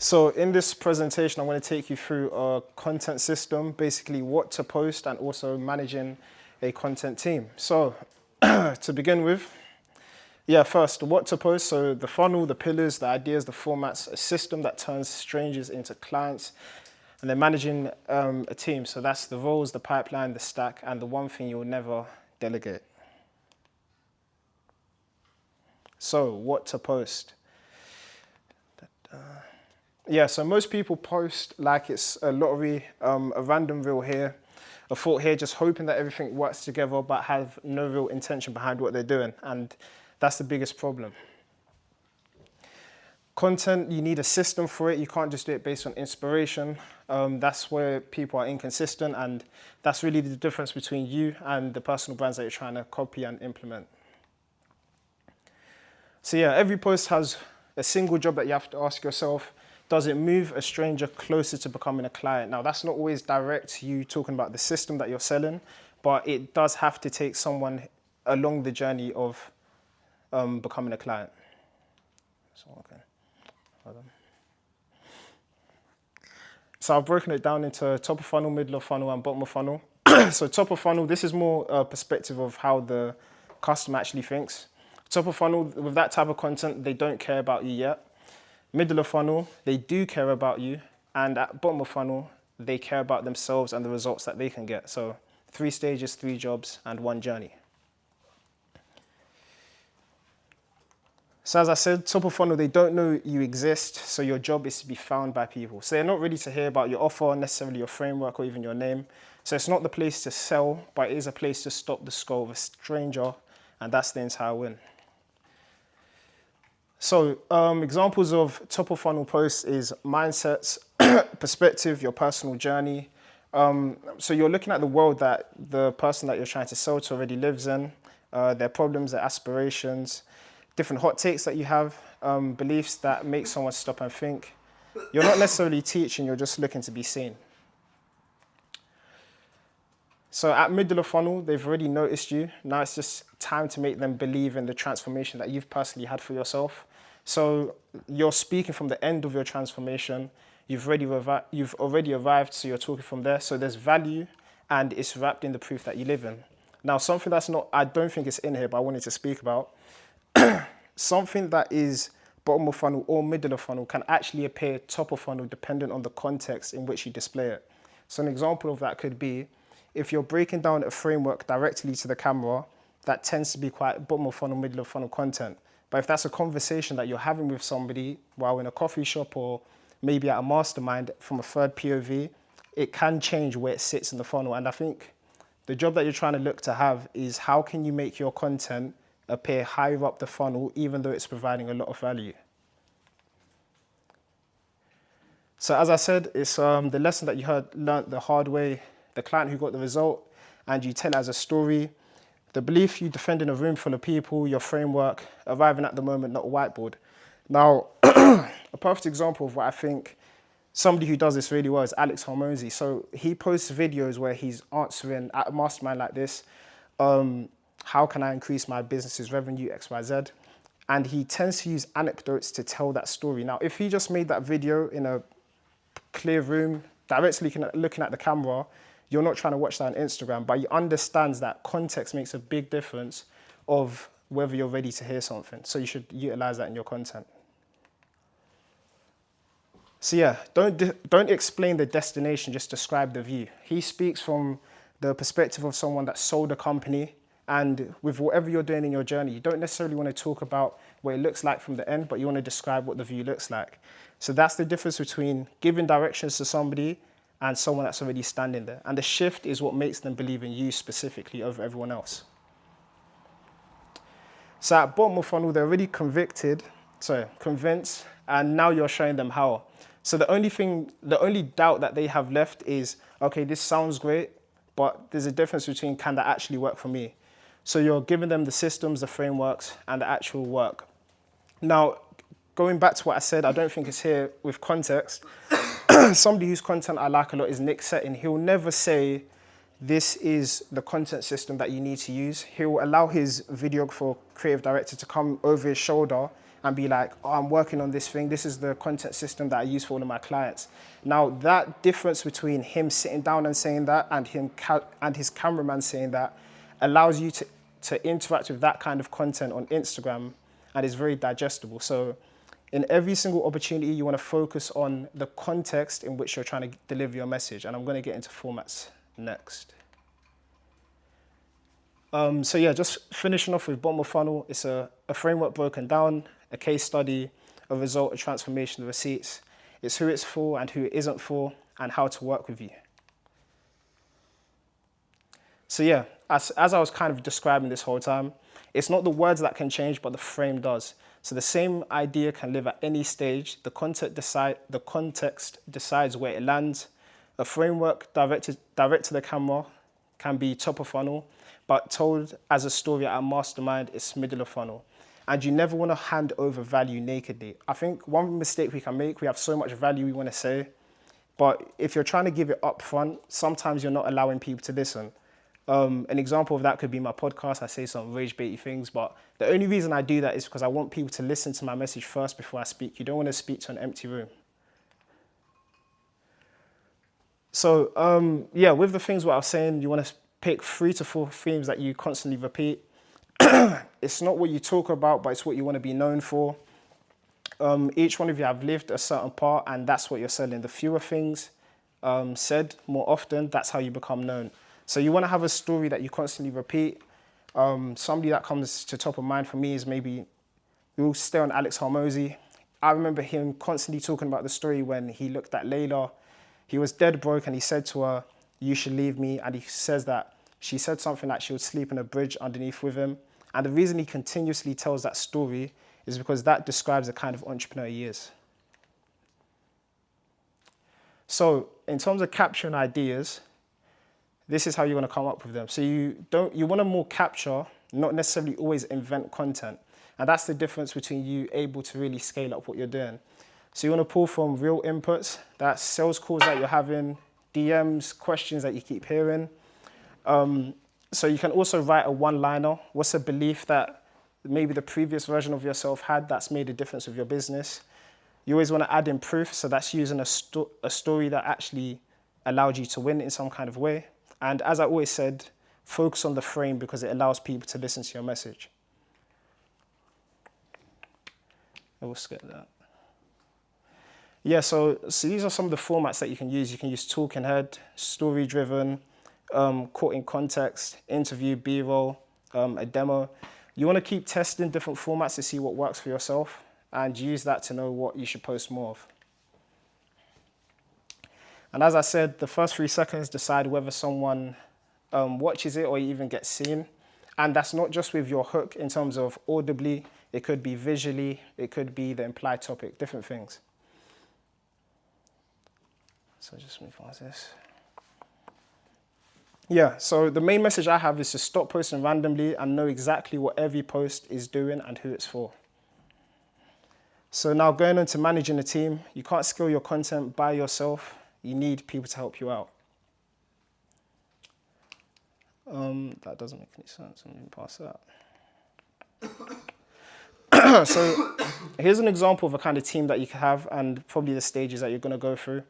So in this presentation, I'm going to take you through a content system, basically what to post and also managing a content team. So to begin with, first, what to post. So the funnel, the pillars, the ideas, the formats, a system that turns strangers into clients, and then managing a team. So that's the roles, the pipeline, the stack, and the one thing you'll never delegate. So what to post? So most people post like it's a lottery, a random reel here, a thought here, just hoping that everything works together, but have no real intention behind what they're doing. And that's the biggest problem. Content, you need a system for it. You can't just do it based on inspiration. That's where people are inconsistent, and that's really the difference between you and the personal brands that you're trying to copy and implement. So every post has a single job that you have to ask yourself. Does it move a stranger closer to becoming a client? Now, that's not always direct you talking about the system that you're selling, but it does have to take someone along the journey of becoming a client. So I've broken it down into top of funnel, middle of funnel, and bottom of funnel. So top of funnel, this is more a perspective of how the customer actually thinks. Top of funnel, with that type of content, they don't care about you yet. Middle of funnel, they do care about you. And at bottom of funnel, they care about themselves and the results that they can get. So 3 stages, 3 jobs, and 1 journey. So as I said, top of funnel, they don't know you exist, so your job is to be found by people. So they're not ready to hear about your offer, necessarily your framework, or even your name. So it's not the place to sell, but it is a place to stop the skull of a stranger, and that's the entire win. So examples of top of funnel posts is mindsets, perspective, your personal journey. So you're looking at the world that the person that you're trying to sell to already lives in, their problems, their aspirations, different hot takes that you have, beliefs that make someone stop and think. You're not necessarily teaching, you're just looking to be seen. So at middle of funnel, they've already noticed you. Now it's just time to make them believe in the transformation that you've personally had for yourself. So you're speaking from the end of your transformation. You've already arrived, so you're talking from there. So there's value, and it's wrapped in the proof that you live in. Now, something that's not, I don't think it's in here, but I wanted to speak about. Something that is bottom of funnel or middle of funnel can actually appear top of funnel dependent on the context in which you display it. So an example of that could be, if you're breaking down a framework directly to the camera, that tends to be quite bottom of funnel, middle of funnel content. But if that's a conversation that you're having with somebody while in a coffee shop or maybe at a mastermind from a third POV, it can change where it sits in the funnel. And I think the job that you're trying to look to have is how can you make your content appear higher up the funnel, even though it's providing a lot of value. So as I said, it's the lesson that you learned the hard way, the client who got the result, and you tell it as a story. The belief you defend in a room full of people, your framework, arriving at the moment, not a whiteboard. Now, a perfect example of what I think somebody who does this really well is Alex Hormozi. So he posts videos where he's answering at a mastermind like this, how can I increase my business's revenue, X, Y, Z? And he tends to use anecdotes to tell that story. Now, if he just made that video in a clear room, directly looking at the camera, you're not trying to watch that on Instagram, but he understands that context makes a big difference of whether you're ready to hear something. So you should utilize that in your content. So don't explain the destination, just describe the view. He speaks from the perspective of someone that sold a company, and with whatever you're doing in your journey, you don't necessarily want to talk about what it looks like from the end, but you want to describe what the view looks like. So that's the difference between giving directions to somebody and someone that's already standing there. And the shift is what makes them believe in you specifically over everyone else. So at bottom of funnel, they're already convinced, and now you're showing them how. So the only doubt that they have left is, okay, this sounds great, but there's a difference between can that actually work for me? So you're giving them the systems, the frameworks, and the actual work. Now, going back to what I said, I don't think it's here with context. Somebody whose content I like a lot is Nick Setting. He'll never say, this is the content system that you need to use. He'll allow his videographer, creative director to come over his shoulder and be like, oh, I'm working on this thing. This is the content system that I use for all of my clients. Now, that difference between him sitting down and saying that and his cameraman saying that allows you to interact with that kind of content on Instagram, and is very digestible. So in every single opportunity, you want to focus on the context in which you're trying to deliver your message. And I'm going to get into formats next. So yeah, just finishing off with bottom of funnel. It's a framework broken down, a case study, a result, a transformation, the receipts. It's who it's for and who it isn't for, and how to work with you. So yeah, as I was kind of describing this whole time, it's not the words that can change, but the frame does. So the same idea can live at any stage. The context decides where it lands. A framework direct to the camera can be top of funnel, but told as a story at a mastermind, it's middle of funnel. And you never want to hand over value nakedly. I think one mistake we can make, we have so much value we want to say, but if you're trying to give it up front, sometimes you're not allowing people to listen. An example of that could be my podcast. I say some rage-baity things, but the only reason I do that is because I want people to listen to my message first before I speak. You don't want to speak to an empty room. So yeah, with the things what I was saying, you want to pick 3 to 4 themes that you constantly repeat. It's not what you talk about, but it's what you want to be known for. Each one of you have lived a certain part, and that's what you're selling. The fewer things said more often, that's how you become known. So you want to have a story that you constantly repeat. Somebody that comes to top of mind for me is maybe, we'll stay on Alex Hormozy. I remember him constantly talking about the story when he looked at Layla. He was dead broke and he said to her, you should leave me. And he says that she said something like she would sleep in a bridge underneath with him. And the reason he continuously tells that story is because that describes the kind of entrepreneur he is. So in terms of capturing ideas, this is how you want to come up with them. So you want to more capture, not necessarily always invent content. And that's the difference between you able to really scale up what you're doing. So you want to pull from real inputs, that's sales calls that you're having, DMs, questions that you keep hearing. So you can also write a one-liner. What's a belief that maybe the previous version of yourself had that's made a difference with your business? You always want to add in proof. So that's using a story that actually allowed you to win in some kind of way. And as I always said, focus on the frame because it allows people to listen to your message. We'll skip that. Yeah, so these are some of the formats that you can use. You can use talking head, story-driven, caught in context, interview, B-roll, a demo. You want to keep testing different formats to see what works for yourself and use that to know what you should post more of. And as I said, the first 3 seconds decide whether someone watches it or even gets seen. And that's not just with your hook in terms of audibly, it could be visually, it could be the implied topic, different things. So just move on to this. Yeah, so the main message I have is to stop posting randomly and know exactly what every post is doing and who it's for. So now going into managing a team, you can't scale your content by yourself. You need people to help you out. That doesn't make any sense. I'm moving past that. So here's an example of a kind of team that you can have and probably the stages that you're going to go through.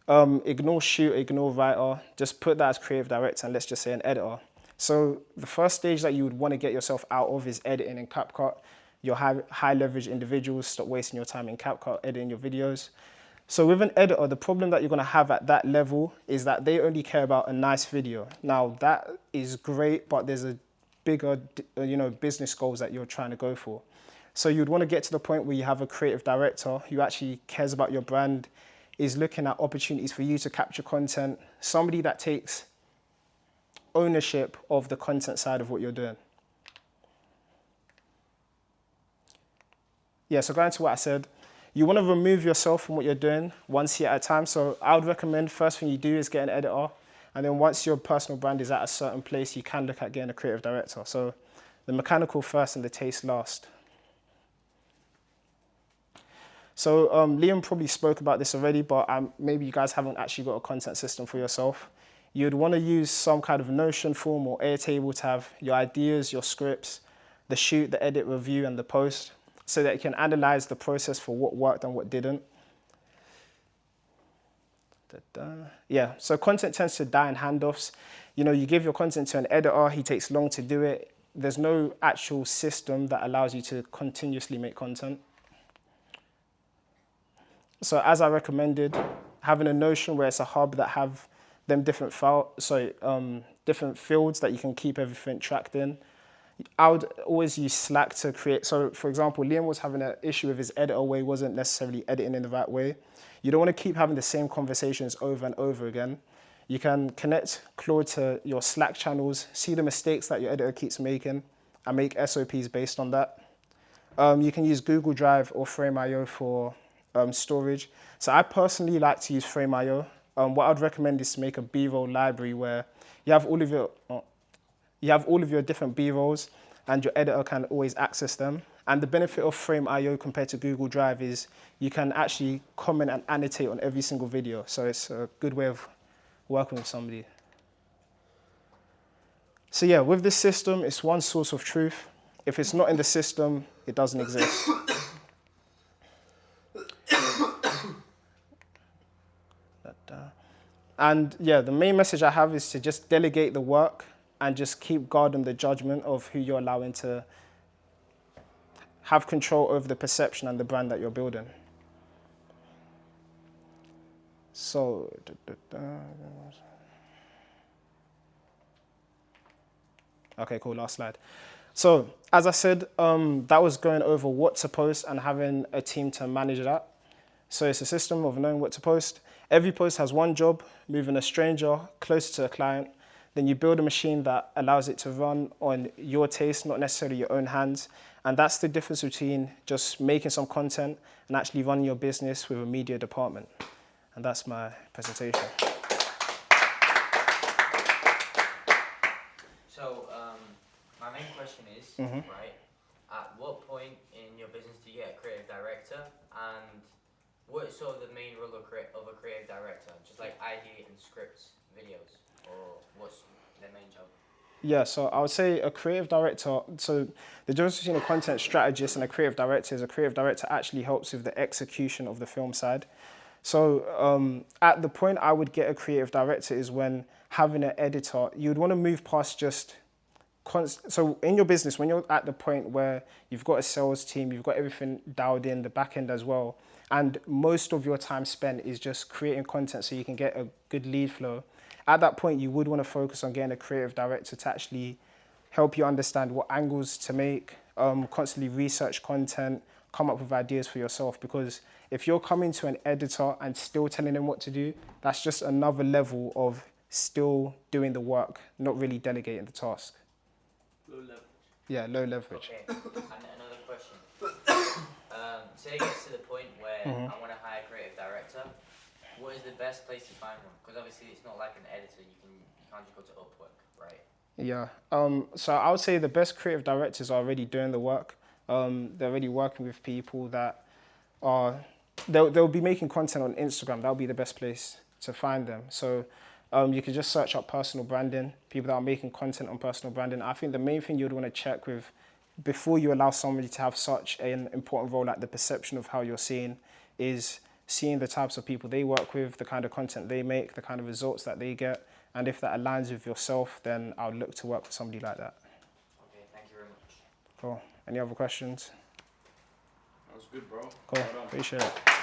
Ignore shoot, ignore writer. Just put that as creative director and let's just say an editor. So the first stage that you would want to get yourself out of is editing in CapCut. Your high leverage individuals, stop wasting your time in CapCut editing your videos. So with an editor, the problem that you're going to have at that level is that they only care about a nice video. Now that is great, but there's a bigger, business goals that you're trying to go for. So you'd want to get to the point where you have a creative director who actually cares about your brand, is looking at opportunities for you to capture content, somebody that takes ownership of the content side of what you're doing. Yeah, so going to what I said, you want to remove yourself from what you're doing one seat at a time. So I would recommend first thing you do is get an editor. And then once your personal brand is at a certain place, you can look at getting a creative director. So the mechanical first and the taste last. So Liam probably spoke about this already, but maybe you guys haven't actually got a content system for yourself. You'd want to use some kind of Notion form or Airtable to have your ideas, your scripts, the shoot, the edit, review, and the post. so that you can analyze the process for what worked and what didn't. Yeah, so content tends to die in handoffs. You give your content to an editor, he takes long to do it. There's no actual system that allows you to continuously make content. So as I recommended, having a Notion where it's a hub that have them different different fields that you can keep everything tracked in. I would always use Slack to create. So for example, Liam was having an issue with his editor where he wasn't necessarily editing in the right way. You don't want to keep having the same conversations over and over again. You can connect Claude to your Slack channels, see the mistakes that your editor keeps making, and make SOPs based on that. You can use Google Drive or Frame.io for storage. So I personally like to use Frame.io. What I'd recommend is to make a B-roll library where you have all of your different B-rolls and your editor can always access them. And the benefit of Frame.io compared to Google Drive is you can actually comment and annotate on every single video. So it's a good way of working with somebody. So yeah, with this system, it's one source of truth. If it's not in the system, it doesn't exist. And yeah, the main message I have is to just delegate the work and just keep guard on the judgment of who you're allowing to have control over the perception and the brand that you're building. So, okay, cool, last slide. So, as I said, that was going over what to post and having a team to manage that. So it's a system of knowing what to post. Every post has one job, moving a stranger closer to a client. Then you build a machine that allows it to run on your taste, not necessarily your own hands. And that's the difference between just making some content and actually running your business with a media department. And that's my presentation. So my main question is, right, at what point in your business do you get a creative director, and what is sort of the main role of a creative director? Just like ID and scripts, videos, or what's their main job? Yeah, so I would say a creative director, so the difference between a content strategist and a creative director is a creative director actually helps with the execution of the film side. So at the point I would get a creative director is when having an editor, you'd want to move past just, so in your business, when you're at the point where you've got a sales team, you've got everything dialed in, the back end as well, and most of your time spent is just creating content so you can get a good lead flow. At that point, you would want to focus on getting a creative director to actually help you understand what angles to make, constantly research content, come up with ideas for yourself. Because if you're coming to an editor and still telling them what to do, that's just another level of still doing the work, not really delegating the task. Low leverage. Yeah, low leverage. Okay, and another question. Say it gets to the point where I want to hire a creative director, what is the best place to find one? Because obviously it's not like an editor, you can't just go to Upwork, right? Yeah, so I would say the best creative directors are already doing the work. They're already working with people that are, they'll be making content on Instagram. That'll be the best place to find them. So you can just search up personal branding, people that are making content on personal branding. I think the main thing you'd want to check with before you allow somebody to have such an important role at the perception of how you're seen is seeing the types of people they work with, the kind of content they make, the kind of results that they get. And if that aligns with yourself, then I would look to work with somebody like that. Okay, thank you very much. Cool. Any other questions? That was good, bro. Cool. Appreciate it.